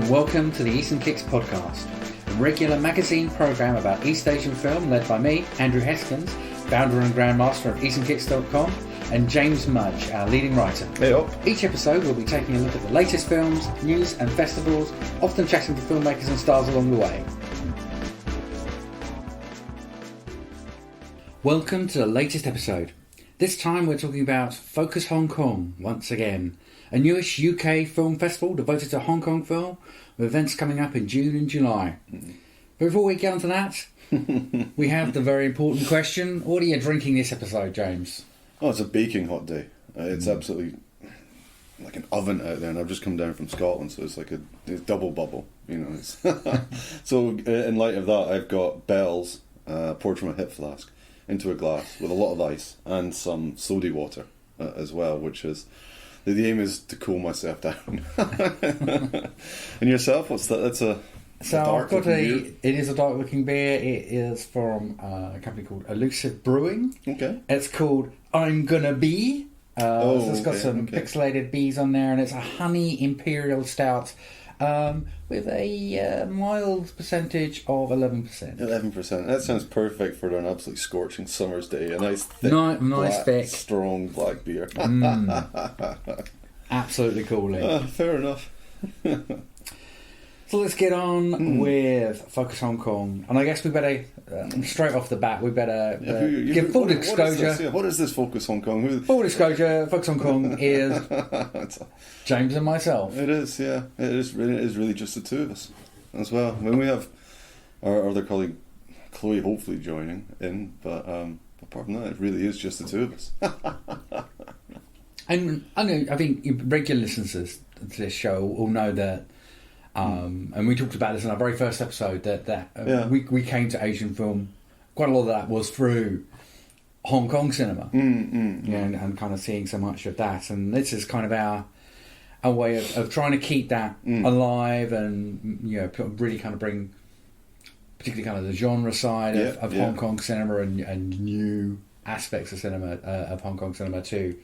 and welcome to the East and Kicks podcast, a regular magazine programme about East Asian film led by me, Andrew Heskins, founder and grandmaster of eastkicks.com, and James Mudge, our leading writer. Hey up. Each episode we'll be taking a look at the latest films, news and festivals, often chatting to filmmakers and stars along the way. Welcome to the latest episode. This time we're talking about Focus Hong Kong once again, a newish UK film festival devoted to Hong Kong film, with events coming up in June and July. But before we get on to that, we have the very important question: what are you drinking this episode, James? Oh, it's a baking hot day. It's absolutely like an oven out there, and I've just come down from Scotland, so it's like a double bubble, you know. It's so in light of that, I've got Bell's poured from a hip flask into a glass with a lot of ice and some soda water as well, which is the aim is to cool myself down. And yourself, what's that? That's a dark beer. It is a dark looking beer. It is from a company called Elusive Brewing. Okay. It's called I'm Gonna Be. So it's got some pixelated bees on there, and it's a honey imperial stout with a mild percentage of 11%. 11%. That sounds perfect for an absolutely scorching summer's day. A nice thick, thick, strong black beer. Absolutely cool. Fair enough. So let's get on with Focus Hong Kong, and I guess we better straight off the bat give full disclosure. What is this Focus Hong Kong? Full disclosure: Focus Hong Kong is James and myself. It is, yeah. It is really just the two of us as well. I mean, we have our other colleague Chloe hopefully joining in, but apart from that, it really is just the two of us. And I think regular listeners to this show will know that. And we talked about this in our very first episode that we came to Asian film. Quite a lot of that was through Hong Kong cinema, and kind of seeing so much of that. And this is kind of our way of trying to keep that alive, and really kind of bring, particularly kind of the genre side of Hong Kong cinema and new aspects of cinema of Hong Kong cinema too.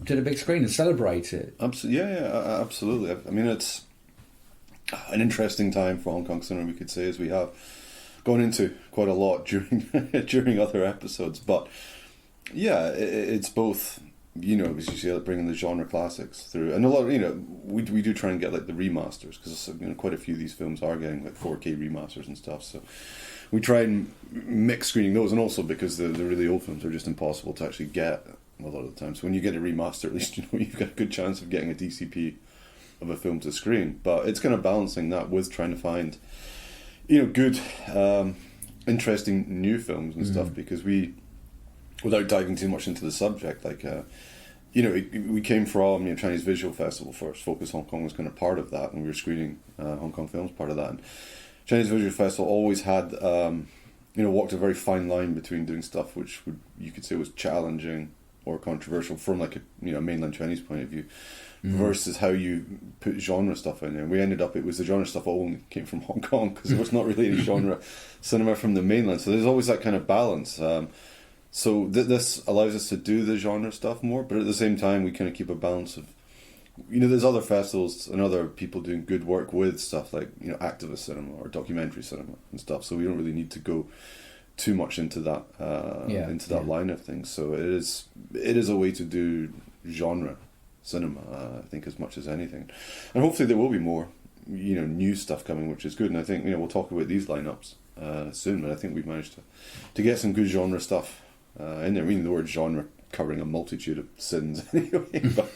To the big screen and celebrate it. Absolutely. I mean, it's an interesting time for Hong Kong cinema, we could say, as we have gone into quite a lot during other episodes. But yeah, it's both, as you say, bringing the genre classics through, and a lot of, we do try and get like the remasters, because quite a few of these films are getting like 4K remasters and stuff. So we try and mix screening those, and also because the really old films are just impossible to actually get a lot of the time. So when you get a remaster, at least you've got a good chance of getting a DCP of a film to screen. But it's kind of balancing that with trying to find, good, interesting new films and stuff. Because we, without diving too much into the subject, like we came from Chinese Visual Festival first. Focus Hong Kong was kind of part of that, and we were screening Hong Kong films part of that. And Chinese Visual Festival always had walked a very fine line between doing stuff which you could say was challenging or controversial from like a mainland Chinese point of view, versus how you put genre stuff in there. And we ended up, it was the genre stuff only came from Hong Kong, because there was not really any genre cinema from the mainland. So there's always that kind of balance. So this allows us to do the genre stuff more, but at the same time we kind of keep a balance of, there's other festivals and other people doing good work with stuff like activist cinema or documentary cinema and stuff. So we don't really need to go too much into that line of things. So it is a way to do genre cinema, I think, as much as anything. And hopefully there will be more new stuff coming, which is good. And I think we'll talk about these lineups soon, but I think we've managed to get some good genre stuff in there. I mean, the word genre covering a multitude of sins anyway. But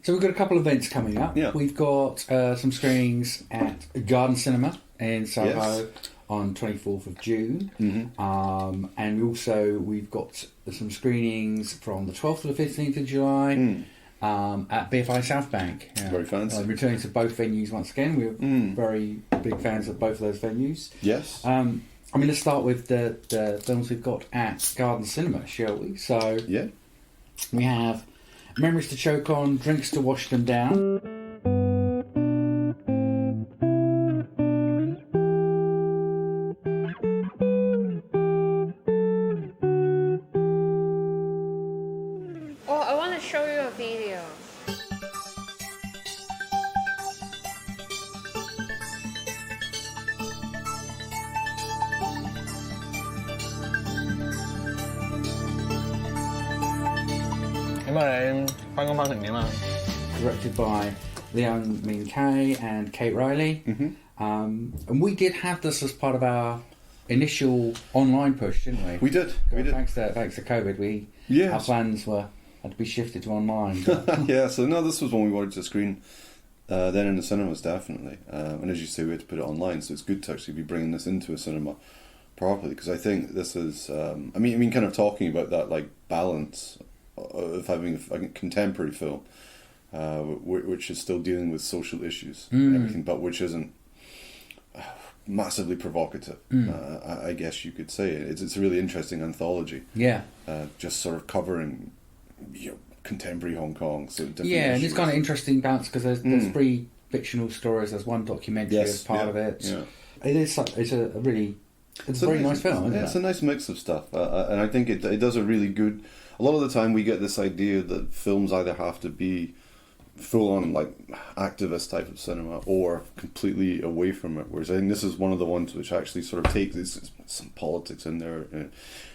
So we've got a couple of events coming up. We've got some screenings at Garden Cinema in Soho on 24th of June. And we've got some screenings from the 12th to the 15th of July at BFI South Bank. Very fancy. Returning to both venues once again. We're very big fans of both of those venues. Yes. Let's start with the films we've got at Garden Cinema, shall we? So we have Memories to Choke On, Drinks to Wash Them Down. Oh, I want to show you a video. 咁你翻工翻成點啊？ Directed by Leon Min Kay and Kate Riley. And we did have this as part of our initial online push, didn't we? We did. Thanks to COVID, our plans had to be shifted to online. Yeah, so no, this was one we wanted to screen then in the cinemas, definitely. And as you say, we had to put it online, so it's good to actually be bringing this into a cinema properly, because I think this is, I mean, kind of talking about that like balance of having a contemporary film, which is still dealing with social issues and everything, but which isn't massively provocative. I guess you could say it's a really interesting anthology. Yeah, just sort of covering, contemporary Hong Kong. So and it's kind of interesting balance because there's 3 fictional stories. There's 1 documentary as part of it. Yeah. It's a very nice film, isn't it? It's a nice mix of stuff, and I think it does a really good. A lot of the time, we get this idea that films either have to be full-on like activist type of cinema or completely away from it. Whereas I think this is one of the ones which actually sort of takes some politics in there. You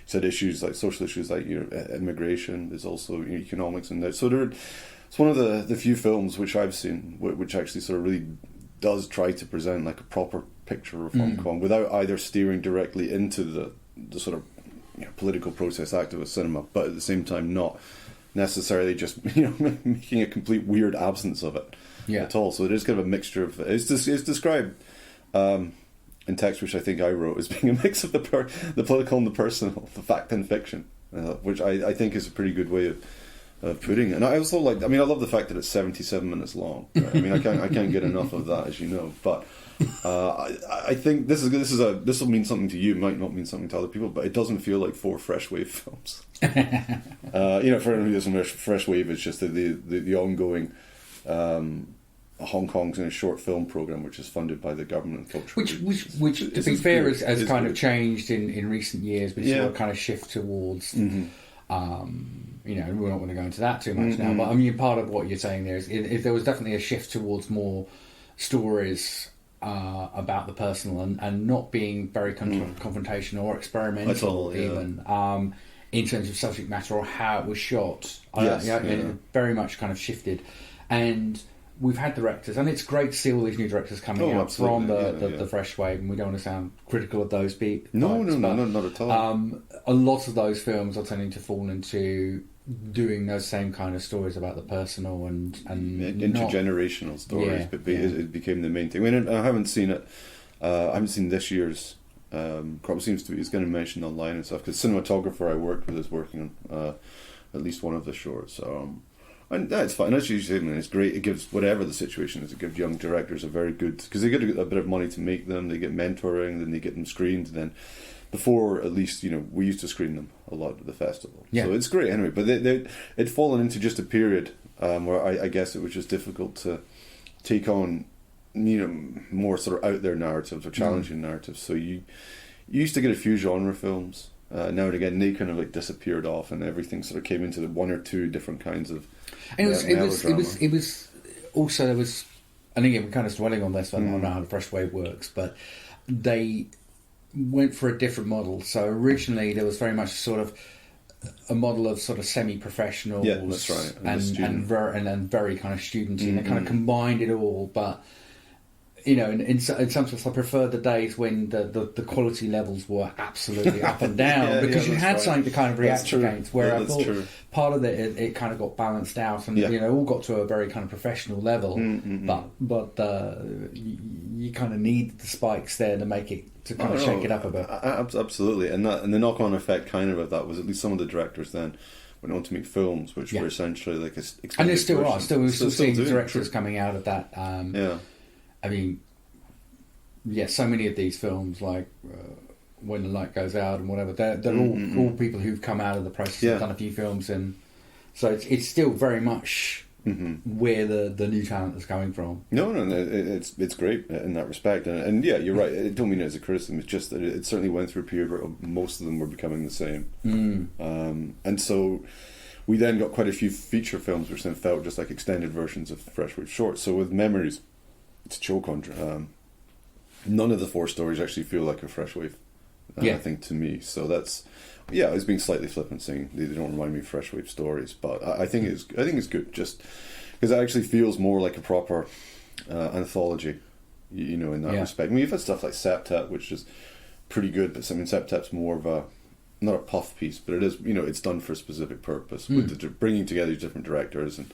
said issues like social issues like immigration. There's also economics in there. So it's one of the few films which I've seen which actually sort of really does try to present like a proper picture of Hong Kong without either steering directly into the sort of political protest activist cinema, but at the same time not necessarily just making a complete weird absence of it at all. So it is kind of a mixture of it's described in text which I think I wrote as being a mix of the political and the personal, the fact and fiction, which I think is a pretty good way of putting it. And I also I love the fact that it's 77 minutes long. Right? I mean, I can't get enough of that, as you know. But I think this will mean something to you. It might not mean something to other people, but it doesn't feel like 4 Fresh Wave films. For anyone who doesn't know, Fresh Wave is just the ongoing Hong Kong's short film program, which is funded by the government. Which to be fair, has kind of changed in recent years, but it's kind of shift towards. We're not going to go into that too much now, but I mean, part of what you're saying there is there was definitely a shift towards more stories about the personal and not being very confrontational or experimental, even in terms of subject matter or how it was shot. It very much kind of shifted, and we've had directors, and it's great to see all these new directors coming out from the Fresh Wave, and we don't want to sound critical of those people. No, not at all. A lot of those films are tending to fall into doing those same kind of stories about the personal and intergenerational stories, but it became the main thing. I mean, I haven't seen it. I haven't seen this year's. Crop seems to be. He's going to mention online and stuff because the cinematographer I worked with is working on at least one of the shorts. And that's fine. As you say, it's great. It gives whatever the situation is. It gives young directors a very good because they get a bit of money to make them. They get mentoring, then they get them screened. And then before, at least we used to screen them a lot at the festival. Yeah. So it's great anyway. But it'd fallen into just a period where I guess it was just difficult to take on more sort of out there narratives or challenging narratives. So you used to get a few genre films. Now and again, they kind of disappeared off, and everything sort of came into the 1 or 2 different kinds of. And it was also there was, and again we're kind of dwelling on this. I don't know how the Fresh Wave works, but they went for a different model. So originally there was very much sort of a model of sort of semi-professionals, that's right, and very kind of studenty. And they kind of combined it all, but. In some sense, I prefer the days when the quality levels were absolutely up and down because you had something to kind of react against. Where I thought part of it kind of got balanced out, and all got to a very kind of professional level. But you kind of need the spikes there to make it to kind of shake it up a bit. Absolutely, and the knock-on effect kind of that was at least some of the directors then went on to make films which were essentially like a extended and there still version. are. We're still seeing directors coming out of that. I mean, so many of these films, like When the Light Goes Out and whatever, they're all people who've come out of the process and done a few films, and so it's still very much where the new talent is coming from. No, it's great in that respect, and you're right. I don't mean it as a criticism. It's just that it certainly went through a period where most of them were becoming the same, and so. We then got quite a few feature films which then felt just like extended versions of Fresh Wave shorts. So with Memories, it's a choke on. None of the 4 stories actually feel like a Fresh Wave I think, to me. So that's, I was being slightly flippant saying they don't remind me of Fresh Wave stories, but I think it's good, just because it actually feels more like a proper anthology, in that respect. I mean, you've had stuff like Septet, which is pretty good, but I mean, Septet's more of a, not a puff piece, but it is, it's done for a specific purpose, with bringing together different directors and,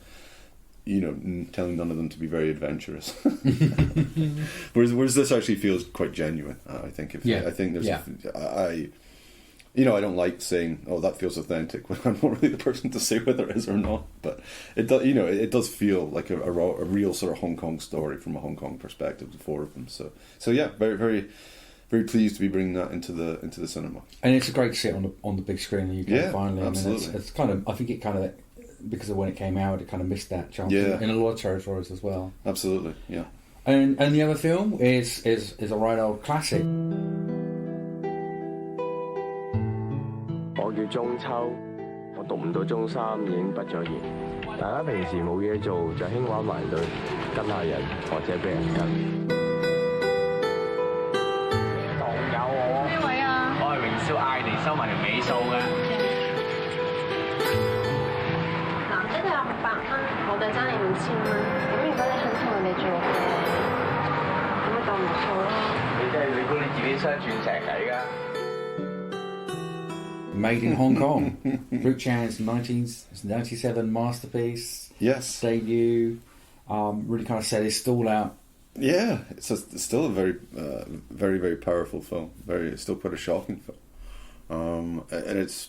telling none of them to be very adventurous. whereas this actually feels quite genuine, I think. I think there's I don't like saying, "Oh, that feels authentic," when I'm not really the person to say whether it is or not. But it does, it does feel like a real sort of Hong Kong story from a Hong Kong perspective. The four of them. So yeah, very, very, very pleased to be bringing that into the cinema. And it's a great sit on the big screen in the UK. Finally, absolutely. I mean, it's kind of, I think it kind of, because of when it came out, it kind of missed that chance in a lot of territories as well. Absolutely, yeah. And the other film is a right old classic. 我叫中秋，我讀唔到中三已經畢咗業。大家平時冇嘢做就興玩埋隊，跟下人或者俾人跟。仲有我邊位啊？我係榮少嗌嚟收埋條尾數嘅。男仔都有600蚊，我哋爭你5000蚊。咁如果你肯同人哋做嘅，咁咪當唔數咯。你估你自己識鑽石計㗎？ Made in Hong Kong. Fruit Chan's 1997 masterpiece. Yes. Debut. Really kind of set his stall out. Yeah, it's still a very, very, very powerful film. It's still quite a shocking film. And it's,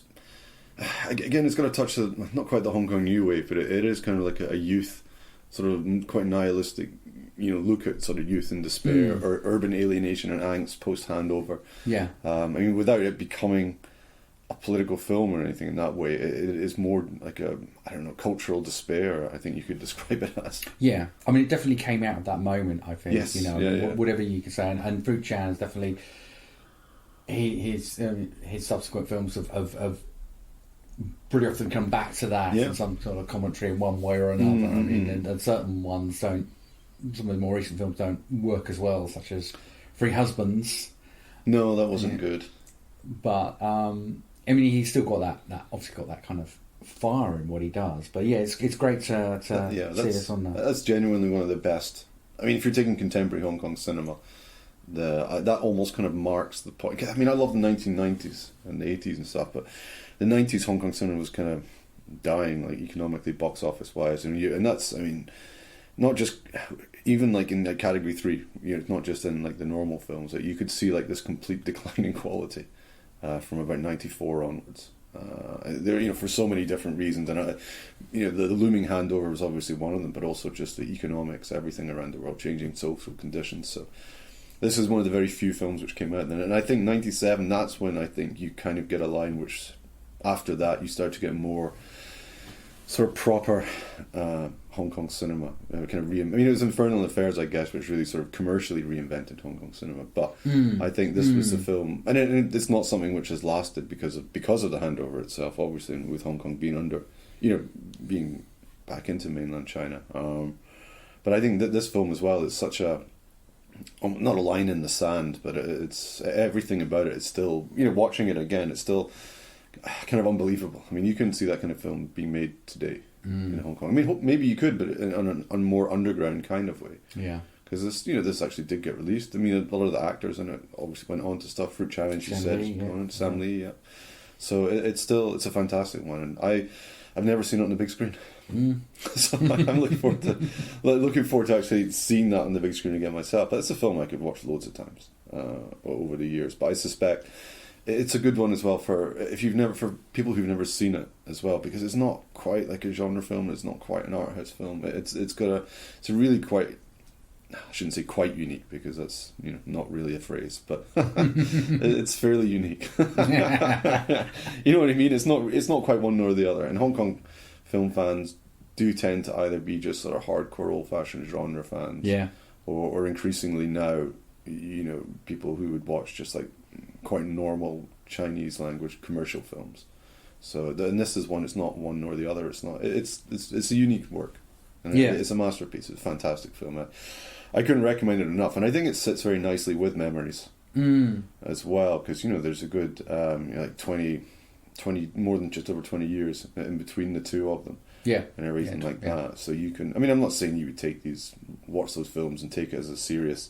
again, it's got a touch of, not quite the Hong Kong New Wave, but it is kind of like a youth, sort of quite nihilistic, look at sort of youth and despair, or urban alienation and angst post-handover. Yeah. I mean, without it becoming a political film or anything in that way, it is more like a, I don't know, cultural despair, I think you could describe it as. Yeah, I mean, it definitely came out of that moment, I think. Yes, whatever you can say, and Fruit Chan's definitely, his subsequent films have pretty often come back to that in some sort of commentary in one way or another. I mean, and certain ones don't, some of the more recent films don't work as well, such as Three Husbands. No, that wasn't good. But I mean, he's still got that obviously got that kind of fire in what he does. But yeah, it's great to see this on that. That's genuinely one of the best. I mean, if you're taking contemporary Hong Kong cinema, that almost kind of marks the point. I mean, I love the 1990s and the 80s and stuff, but the 90s Hong Kong cinema was kind of dying, like economically, box office wise, and that's, I mean, not just even like in the category 3, not just in like the normal films, that you could see like this complete decline in quality. From about 94 onwards, there, for so many different reasons, and the looming handover was obviously one of them, but also just the economics, everything around the world, changing social conditions. So this is one of the very few films which came out then, and I think 97. That's when I think you kind of get a line which, after that, you start to get more sort of proper Hong Kong cinema. Kind of I mean, it was Infernal Affairs, I guess, which really sort of commercially reinvented Hong Kong cinema. But I think this was the film, and it's not something which has lasted because of the handover itself. Obviously, and with Hong Kong being under, being back into mainland China. But I think that this film as well is such a, not a line in the sand, but it's everything about it. It's still, watching it again, it's still kind of unbelievable. I mean, you couldn't see that kind of film being made today in Hong Kong. I mean, maybe you could, but on a more underground kind of way. Yeah. Because this actually did get released. I mean, a lot of the actors in it obviously went on to stuff. Fruit Challenge, she said, Sam Lee, yeah. So it's a fantastic one, and I've never seen it on the big screen. So I'm looking forward to actually seeing that on the big screen again myself. But it's a film I could watch loads of times over the years. But I suspect it's a good one as well for people who've never seen it as well, because it's not quite like a genre film. It's not quite an art house film. It's a really quite, I shouldn't say quite unique, because that's not really a phrase, but it's fairly unique. You know what I mean? It's not quite one nor the other. And Hong Kong film fans do tend to either be just sort of hardcore old-fashioned genre fans, or increasingly now, people who would watch just like quite normal Chinese language commercial films. So and this is one. It's not one nor the other. It's not. It's a unique work, and it's a masterpiece. It's a fantastic film. I couldn't recommend it enough, and I think it sits very nicely with Memories. as well, because there's a good like 20 more than just over 20 years in between the two of them. And everything like that. So you can, I'm not saying you would watch those films and take it as a serious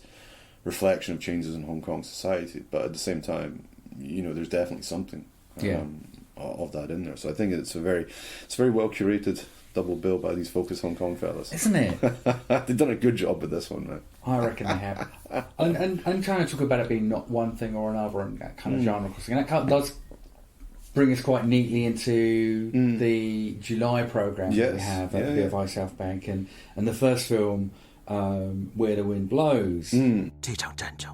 reflection of changes in Hong Kong society, but at the same time, there's definitely something of that in there. So I think it's a very well curated double bill by these Focus Hong Kong fellas, isn't it? They've done a good job with this one, man. I reckon they have. and trying to talk about it being not one thing or another and that kind of genre crossing, and that does bring us quite neatly into the July programme that we have at BFI South Bank, and the first film, Where the Wind Blows. 这场战争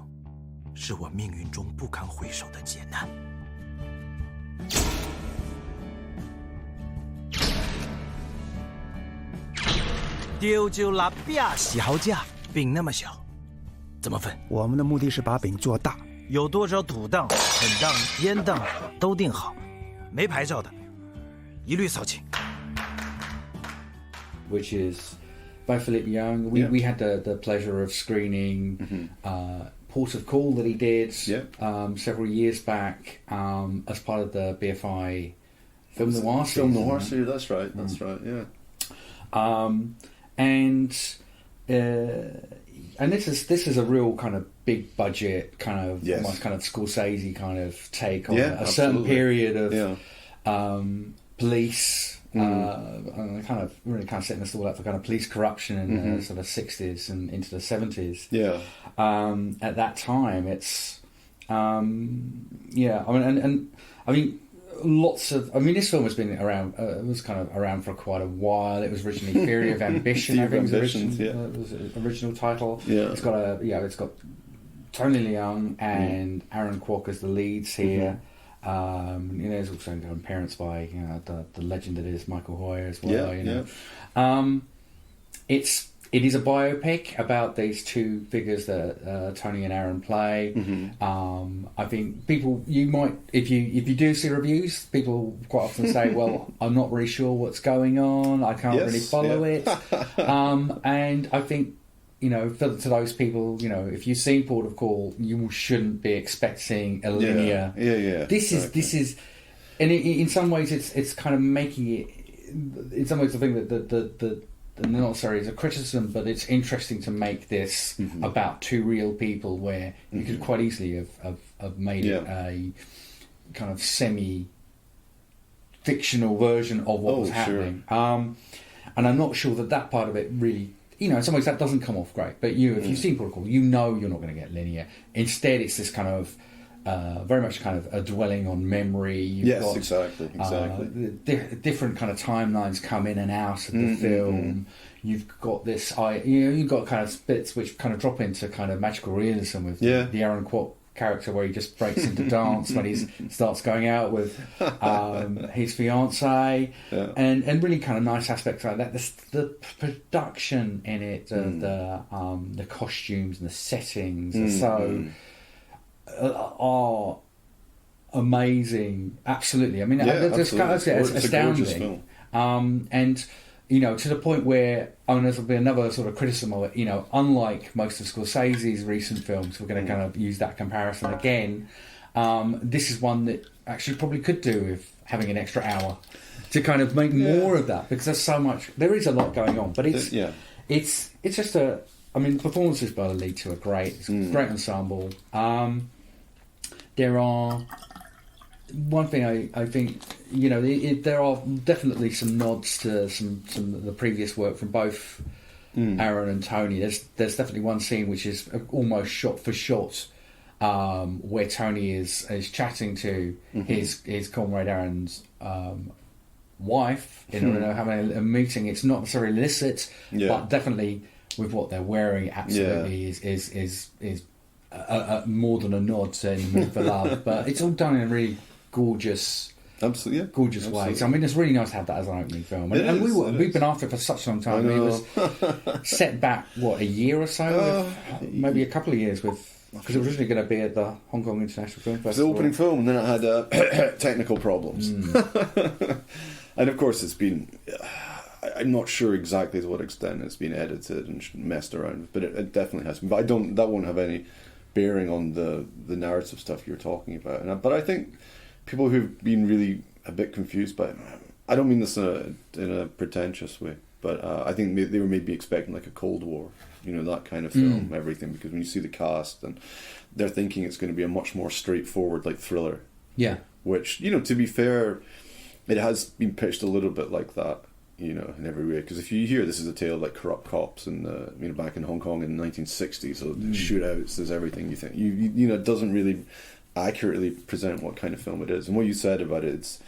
是我命运中不堪回首的劫难。丢就拉比亚喜好价，饼那么小，怎么分？我们的目的是把饼做大。有多少土档、粉档、烟档都定好，没牌照的，一律扫清。 Which is by Philip Young. We had the pleasure of screening Port of Call that he did several years back as part of the BFI Film Noir series. Film Noir series, that's right, yeah. And this is a real kind of big budget kind of almost kind of Scorsese kind of take on a certain period of police kind of really kind of setting us all up for kind of police corruption in the sort of 60s and into the 70s. At that time, it's this film has been around. It was kind of around for quite a while. It was originally Theory of Ambition. I think was the original title. It's got Tony Leung and Aaron Kwok as the leads here. There's also parents by the legend that is Michael Hoyer as well. It is a biopic about these two figures that Tony and Aaron play. I think people, you might, if you do see reviews, people quite often say, "Well, I'm not really sure what's going on. I can't really follow it." And I think, to those people, if you've seen Port of Call, you shouldn't be expecting a linear. This is, and in some ways, it's kind of making it. In some ways, I think that not sorry, it's a criticism, but it's interesting to make this about two real people, where you could quite easily have made it a kind of semi-fictional version of what was happening. And I'm not sure that part of it really, in some ways that doesn't come off great. But if you've seen Protocol, you're not going to get linear. Instead, it's this kind of very much kind of a dwelling on memory. You've got, exactly. Different kind of timelines come in and out of the film. You've got this, you've got kind of bits which kind of drop into kind of magical realism with the Aaron Kwok character, where he just breaks into dance when he starts going out with his fiancée, and really kind of nice aspects like that. The production in it, the costumes and the settings are amazing. Absolutely. I mean, it's astounding. And to the point where, this will be another sort of criticism of it. Unlike most of Scorsese's recent films, we're going to kind of use that comparison again. This is one that actually probably could do with having an extra hour to kind of make more of that, because there's so much. There is a lot going on, but it's just the performances by the lead two are great. It's a great ensemble. There are one thing I think there are definitely some nods to some of the previous work from both Aaron and Tony. There's definitely one scene which is almost shot for shot, where Tony is chatting to his comrade Aaron's wife having a meeting. It's not necessarily illicit, but definitely with what they're wearing, absolutely is more than a nod to Any Mood for Love. But it's all done in a really gorgeous way. So it's really nice to have that as an opening film. And we've been after it for such a long time. It was set back a year or so, maybe a couple of years because it was originally going to be at the Hong Kong International Film Festival. It was the opening film, and then it had technical problems. And of course, it's been. I'm not sure exactly to what extent it's been edited and messed around with, but it definitely has been. But that won't have any bearing on the narrative stuff you're talking about. But I think people who've been really a bit confused by it, I don't mean this in a pretentious way, but I think they were maybe expecting like a Cold War, that kind of film, everything, because when you see the cast, and they're thinking it's going to be a much more straightforward like thriller. Yeah. Which, to be fair, it has been pitched a little bit like that, in every way. Because if you hear this is a tale of like corrupt cops and back in Hong Kong in the 1960s, so shootouts, there's everything you think. It doesn't really accurately present what kind of film it is. And what you said about it, it's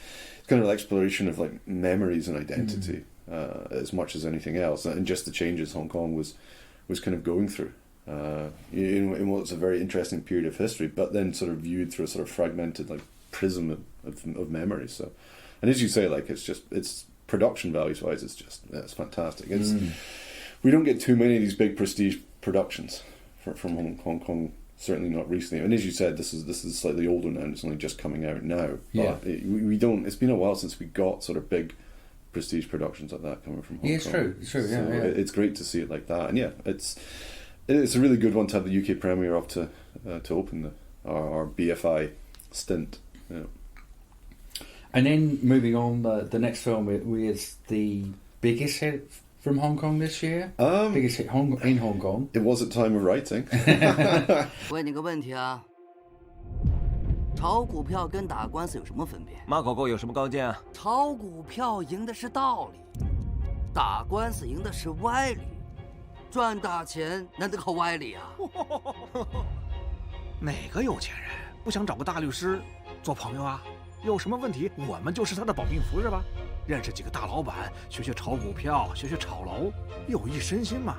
kind of an exploration of like memories and identity as much as anything else, and just the changes Hong Kong was kind of going through in what's a very interesting period of history, but then sort of viewed through a sort of fragmented like prism of memories. So, and as you say, like it's production values wise, it's fantastic. We don't get too many of these big prestige productions from Hong Kong. Certainly not recently. And as you said, this is slightly older now, and it's only just coming out now. Yeah. But we don't. It's been a while since we got sort of big prestige productions like that coming from Hong Kong. It's true. It's true. So it's great to see it like that. And it's a really good one to have the UK premiere up to open our BFI stint. Yeah. And then moving on, the next film is the biggest hit from Hong Kong this year. Biggest hit in Hong Kong. It was at time of writing. 问你个问题啊，炒股票跟打官司有什么分别？马口沟有什么高见啊？炒股票赢的是道理，打官司赢的是歪理。赚大钱难得靠歪理啊！哪个有钱人不想找个大律师做朋友啊？有什么问题，我们就是他的保命符，是吧？认识几个大老板，学炒股票，学炒楼，有益身心嘛。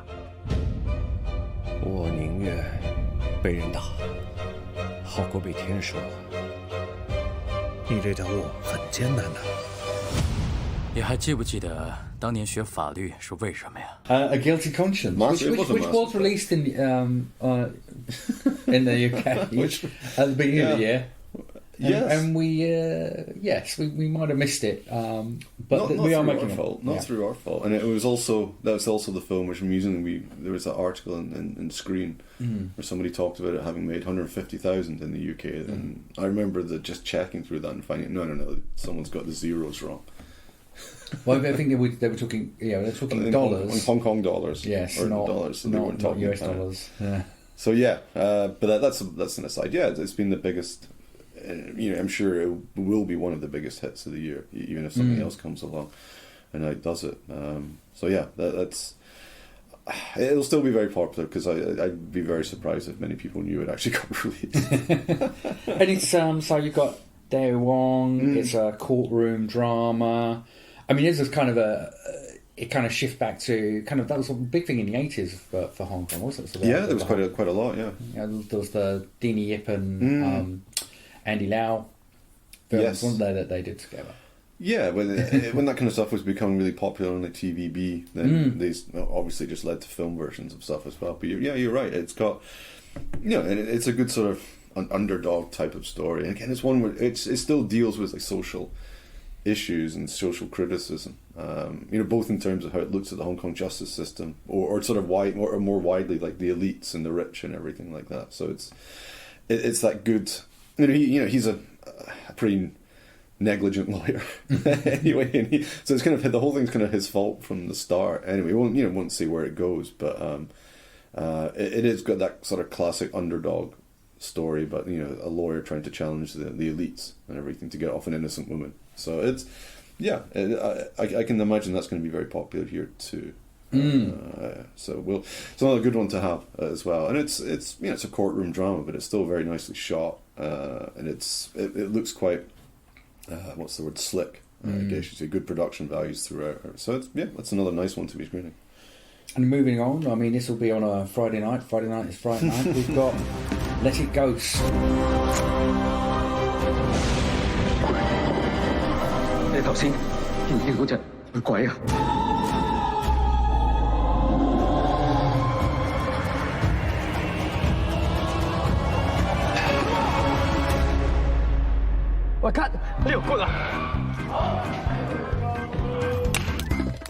我宁愿被人打，好过被天收。你这条路很艰难的。你还记不记得当年学法律是为什么呀？A Guilty Conscience, which was released in the UK at the beginning of the year. Yes. And we might have missed it, but we are making it. Not through our fault. And that was also the film which amusingly there was that article in Screen where somebody talked about it having made 150,000 in the UK, and I remember just checking through that and finding no, someone's got the zeros wrong. Well, I think they were talking. Yeah, they're talking dollars. In Hong Kong dollars. Yes, or not dollars. So not US dollars. Yeah. So but that's an aside. Yeah, it's been the biggest. I'm sure it will be one of the biggest hits of the year, even if something else comes along and does it. That's. It'll still be very popular because I'd be very surprised if many people knew it actually got released. And it's so you've got Dae Wong. It's a courtroom drama. I mean, this is kind of it kind of shift back to that was a big thing in the 80s for Hong Kong, wasn't it? So there was quite a lot. Yeah, there was the Dini Yip and Andy Lau films, weren't there, that they did together? Yeah, when that kind of stuff was becoming really popular on the TVB, then these obviously just led to film versions of stuff as well. But you're right. It's got, and it's a good sort of an underdog type of story. And again, it's one where it still deals with like social issues and social criticism. Both in terms of how it looks at the Hong Kong justice system, or sort of wide, or more widely, like the elites and the rich and everything like that. So it's that good. He's a pretty negligent lawyer anyway, and so it's kind of the whole thing's kind of his fault from the start. Anyway, we won't see where it goes, but it has got that sort of classic underdog story, but a lawyer trying to challenge the elites and everything to get off an innocent woman. So it's I can imagine that's going to be very popular here too. So it's another good one to have as well, and it's a courtroom drama, but it's still very nicely shot, and it looks quite what's the word, slick. I guess you say good production values throughout. So that's another nice one to be screening. And moving on, I mean, this will be on a Friday night. Friday night is Friday night. We've got Let It Ghost. 你頭先見唔見嗰隻鬼啊？喂，cut！呢條骨啊！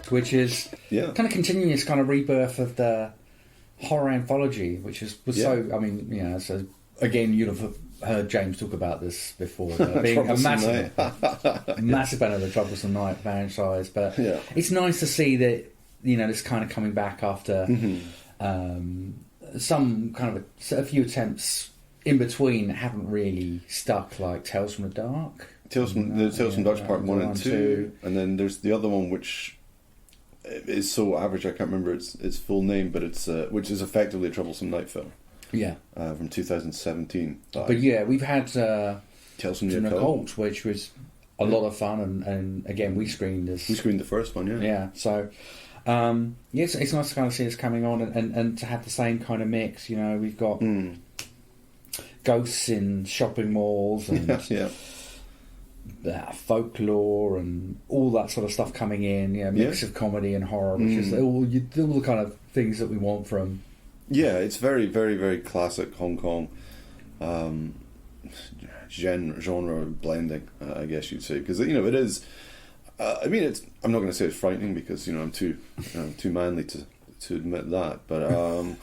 Which is kind of continuing this kind of rebirth of the horror anthology, which was so. I mean, you know, so again, you'd have heard James talk about this before, being a massive fan of the Troublesome Night franchise. But it's nice to see that, you know, this kind of coming back after some kind of a few attempts in between that haven't really stuck, like Tales from the Dark. Tales from Dark Part 1 and 2, and then there's the other one which is so average I can't remember its full name, but it's which is effectively a Troublesome Night film. Yeah, from 2017. But yeah, we've had Tales from the Occult, which was a lot of fun, and again we screened this. We screened the first one, yeah. So it's nice to kind of see this coming on, and to have the same kind of mix. You know, we've got ghosts in shopping malls and folklore and all that sort of stuff coming in. Yeah, mix of comedy and horror, which is all the kind of things that we want from. Yeah, it's very, very, very classic Hong Kong genre blending, I guess you'd say, because, you know, it is. I mean, I'm not going to say it's frightening because, you know, I'm too manly to admit that, but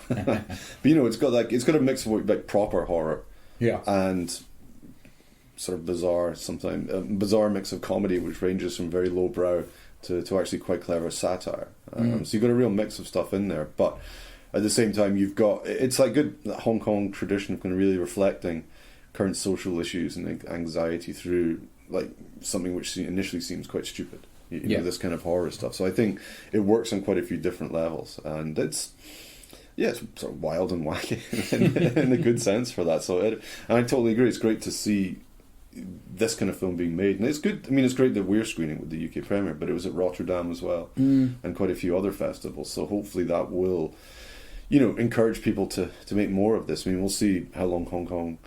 but you know, it's got a mix of like proper horror, and sort of bizarre mix of comedy, which ranges from very lowbrow to actually quite clever satire. So you've got a real mix of stuff in there, but at the same time, it's like good Hong Kong tradition of kind of really reflecting current social issues and anxiety through like something which initially seems quite stupid. You know, this kind of horror stuff. So I think it works on quite a few different levels, and it's sort of wild and wacky in a good sense for that. So and I totally agree. It's great to see this kind of film being made, and it's good. I mean, it's great that we're screening with the UK premiere, but it was at Rotterdam as well, and quite a few other festivals. So hopefully that will, you know, encourage people to make more of this. I mean, we'll see how long Hong Kong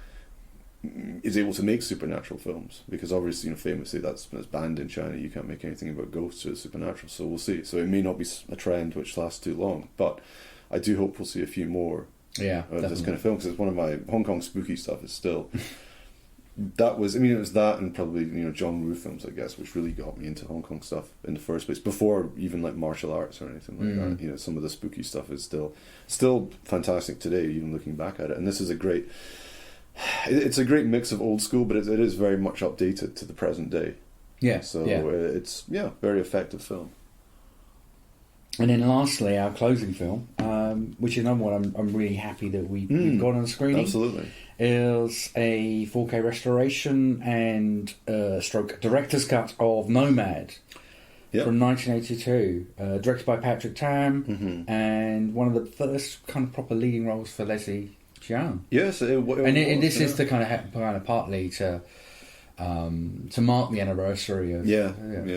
is able to make supernatural films, because obviously, you know, famously that's banned in China. You can't make anything about ghosts or supernatural. So we'll see. So it may not be a trend which lasts too long, but I do hope we'll see a few more of this kind of film, because it's one of my Hong Kong spooky stuff is still. It was that and probably, you know, John Woo films, I guess, which really got me into Hong Kong stuff in the first place, before even like martial arts or anything like that. You know, some of the spooky stuff is still fantastic today, even looking back at it. And this is a great mix of old school, but it is very much updated to the present day. It's very effective film. And then lastly, our closing film, which is another one I'm really happy that we've got on screening. Absolutely. Is a 4K restoration and stroke director's cut of Nomad from 1982, directed by Patrick Tam, and one of the first kind of proper leading roles for Leslie Cheung. Yes, this is to kind of partly to mark the anniversary of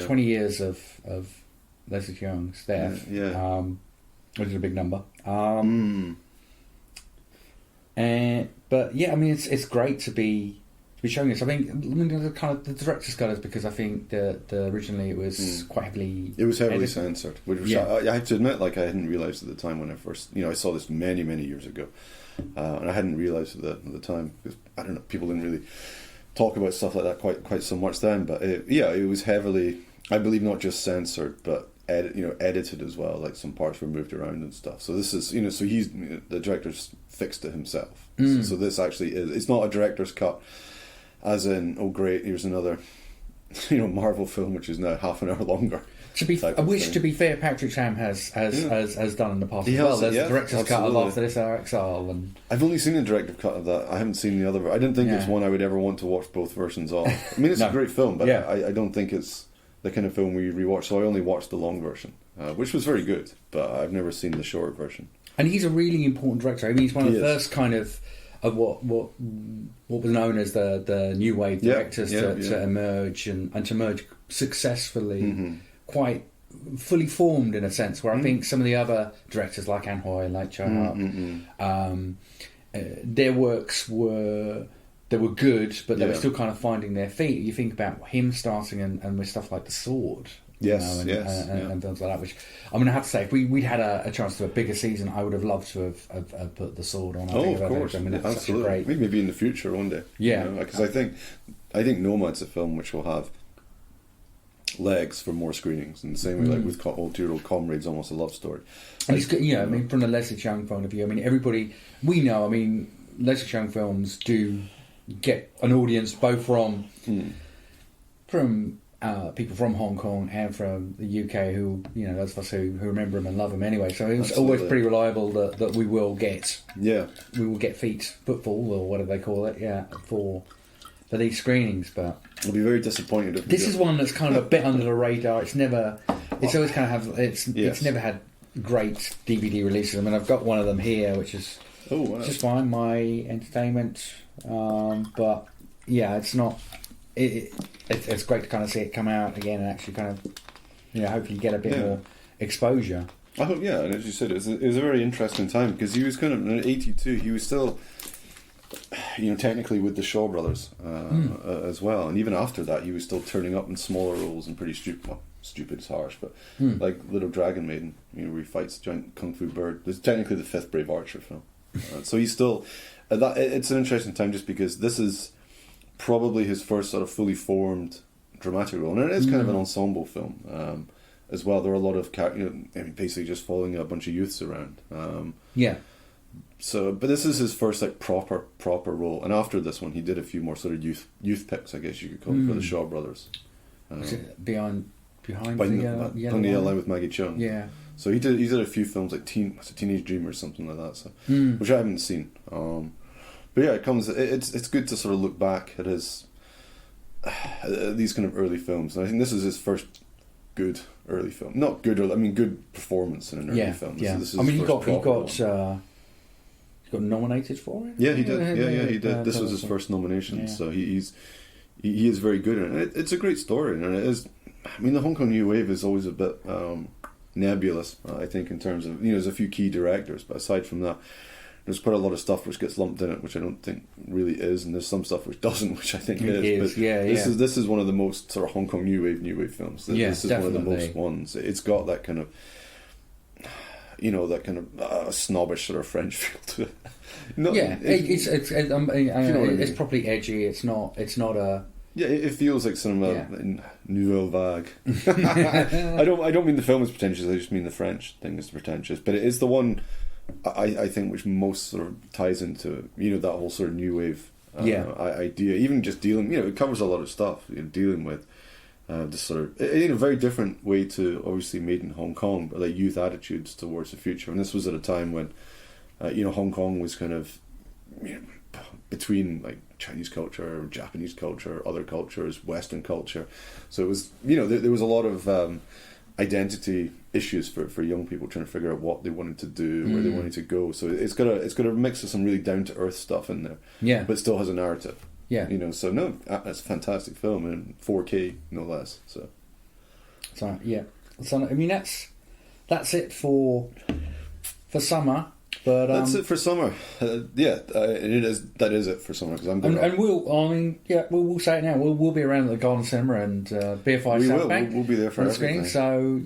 20 years of Leslie Cheung's death, which is a big number. But yeah, I mean, it's great to be showing this. I think the kind of the director's cut is because I think the originally it was quite heavily. It was heavily censored, which was, I have to admit, like I hadn't realised at the time when I first, you know, I saw this many years ago, and I hadn't realised at the time, because I don't know, people didn't really talk about stuff like that quite so much then. But it was heavily, I believe, not just censored, but edited as well. Like some parts were moved around and stuff. So this is, you know, so the director's fixed it himself. So this actually it's not a director's cut, as in, oh great, here's another, you know, Marvel film which is now half an hour longer. To be fair, Patrick Tam has done in the past as well. There's a director's cut of After This Our Exile, and I've only seen the director's cut of that. I haven't seen the other. I didn't think it's one I would ever want to watch both versions of. I mean, it's a great film, but I don't think it's the kind of film we rewatch. So I only watched the long version, which was very good, but I've never seen the short version. And he's a really important director. I mean, he's one of the first kind of what was known as the new wave directors to emerge and to emerge successfully, quite fully formed in a sense. Where I think some of the other directors like An Hui, like Chow their works were good, but they were still kind of finding their feet. You think about him starting and with stuff like The Sword. And films like that, which I'm going to have to say, if we'd had a chance to have a bigger season, I would have loved to have put The Sword on. Of course. I mean, absolutely. Maybe in the future one day. Yeah. Because I think Nomad's a film which will have legs for more screenings, and the same way like with Old Dear Old Comrades, almost a love story. And it's good, I mean, from the Leslie Cheung point of view, I mean, everybody we know, I mean, Leslie Cheung films do get an audience both from people from Hong Kong and from the UK who, those of us who remember him and love him anyway. So it's always pretty reliable that we will get. Yeah. We will get footfall, or whatever they call it, for these screenings. But I'll be very disappointed if this is one that's kind of a bit under the radar. It's always kind of it's never had great DVD releases. I mean, I've got one of them here, which is just fine, My Entertainment. But yeah, it's not. It's great to kind of see it come out again and actually kind of, hopefully get a bit more exposure. I hope, and as you said, it was a very interesting time because he was kind of in '82. He was still, technically with the Shaw Brothers as well, and even after that, he was still turning up in smaller roles and pretty stupid. Well, stupid is harsh, but like Little Dragon Maiden, where he fights a giant kung fu bird. It's technically the 5th Brave Archer film, so he's still. It's an interesting time just because this is probably his first sort of fully formed dramatic role, and it is kind of an ensemble film as well. There are a lot of basically just following a bunch of youths around. So, but this is his first like proper role, and after this one, he did a few more sort of youth picks, I guess you could call it, for the Shaw Brothers. Was it behind the Yellow Line with Maggie Cheung? Yeah. So he did a few films like Teenage Dream or something like that. So which I haven't seen. But yeah, it's good to sort of look back at his these kind of early films, and I think this is his first good early film. Not good, I mean good performance in an early film. This is I mean, he got nominated for it. Yeah, he did. Yeah, he did. This was his first nomination, so he is very good in it. It's a great story, and it is. I mean, the Hong Kong New Wave is always a bit nebulous, I think, in terms of there's a few key directors, but aside from that, there's quite a lot of stuff which gets lumped in it, which I don't think really is, and there's some stuff which doesn't, which I think is. But this is one of the most sort of Hong Kong New Wave films. This is definitely one of the most ones. It's got that kind of, that kind of snobbish sort of French feel to it. It's properly edgy. It's not a. Yeah, it feels like some nouvelle vague. I don't mean the film is pretentious. I just mean the French thing is pretentious. But it is the one I think which most sort of ties into that whole sort of new wave idea. Even just dealing, it covers a lot of stuff. Dealing with this sort of in a very different way to obviously Made in Hong Kong, but like youth attitudes towards the future. And this was at a time when Hong Kong was kind of between like Chinese culture, Japanese culture, other cultures, Western culture. So it was there was a lot of identity issues for young people trying to figure out what they wanted to do, where they wanted to go. So it's got a mix of some really down to earth stuff in there, but still has a narrative. So no, it's a fantastic film in 4K no less. So I mean that's it for summer. But that's it for summer. That is it for summer because I'm going. And we'll say it now. We'll be around at the Garden Cinema and Beer Five South Bank. We'll be there for everything. So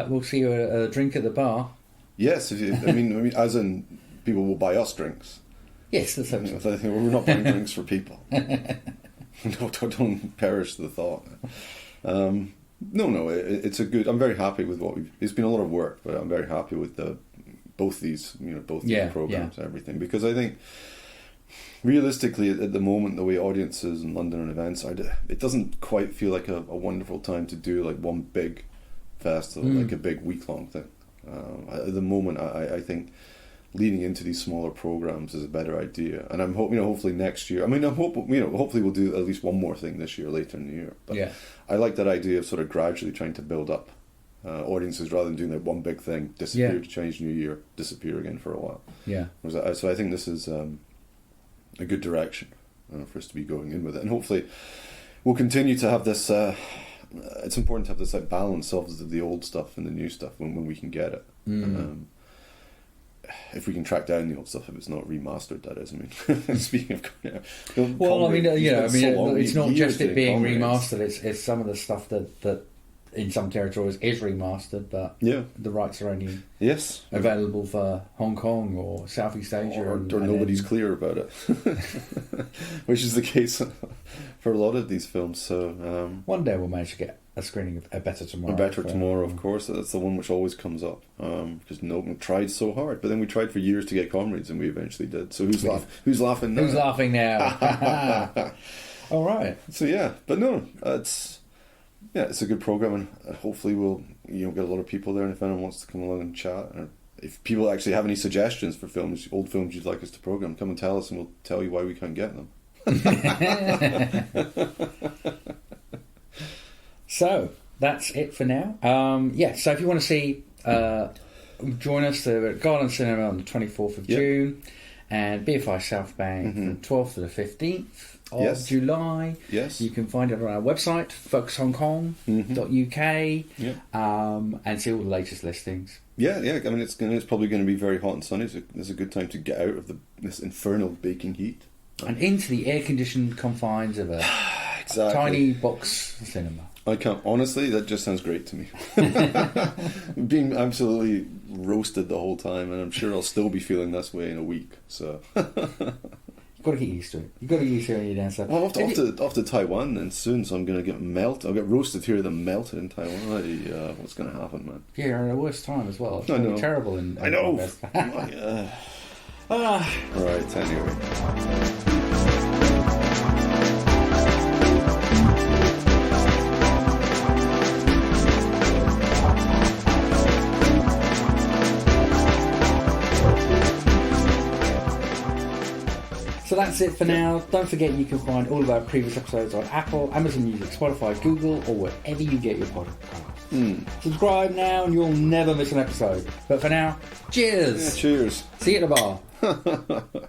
we'll see you a drink at the bar. Yes, I mean, as in people will buy us drinks. Yes, that's we're not buying drinks for people. No, don't perish the thought. No, it's a good. I'm very happy with what we've. It's been a lot of work, but I'm very happy with both these programs and everything, because I think realistically at the moment the way audiences in London and events are, it doesn't quite feel like a wonderful time to do like one big festival, like a big week-long thing. At the moment I think leading into these smaller programs is a better idea, and I'm hoping hopefully next year, hopefully we'll do at least one more thing this year later in the year, but I like that idea of sort of gradually trying to build up audiences rather than doing that one big thing, disappear to Chinese New Year, disappear again for a while. So I think this is a good direction for us to be going in with it, and hopefully we'll continue to have this. It's important to have this like balance of the old stuff and the new stuff when we can get it. If we can track down the old stuff, if it's not remastered, that is. I mean, speaking of, it's not just it being remastered. It's some of the stuff that in some territories is remastered, but the rights are only available for Hong Kong or Southeast Asia, or nobody's clear about it, which is the case for a lot of these films. So one day we'll manage to get a screening of A Better Tomorrow. A Better Tomorrow, of course. That's the one which always comes up because we tried so hard, but then we tried for years to get Comrades, and we eventually did. So who's laughing now? Who's laughing now? All right. So yeah, but no, it's a good program, and hopefully we'll get a lot of people there. And if anyone wants to come along and chat, or if people actually have any suggestions for films, old films you'd like us to program, come and tell us, and we'll tell you why we can't get them. So that's it for now. So if you want to see, join us at Garland Cinema on the 24th of June, and BFI South Bank from 12th to the 15th of July. Yes. You can find it on our website, focushongkong.uk, and see all the latest listings. Yeah. I mean, it's probably going to be very hot and sunny. It's a good time to get out of this infernal baking heat and into the air-conditioned confines of a tiny box cinema. I can't, honestly, that just sounds great to me. Being absolutely roasted the whole time, and I'm sure I'll still be feeling this way in a week. So you've got to get used to it. You've got to get used to it when you're down south. Well, off to Taiwan and soon, so I'm going to get I'll get roasted here, then melted in Taiwan. What's going to happen, man? Yeah, you're at the worst time as well. It's going to be terrible. I know. Right, anyway. So that's it for now. Don't forget you can find all of our previous episodes on Apple, Amazon Music, Spotify, Google, or wherever you get your podcasts. Subscribe now and you'll never miss an episode. But for now, cheers! Yeah, cheers. See you at the bar.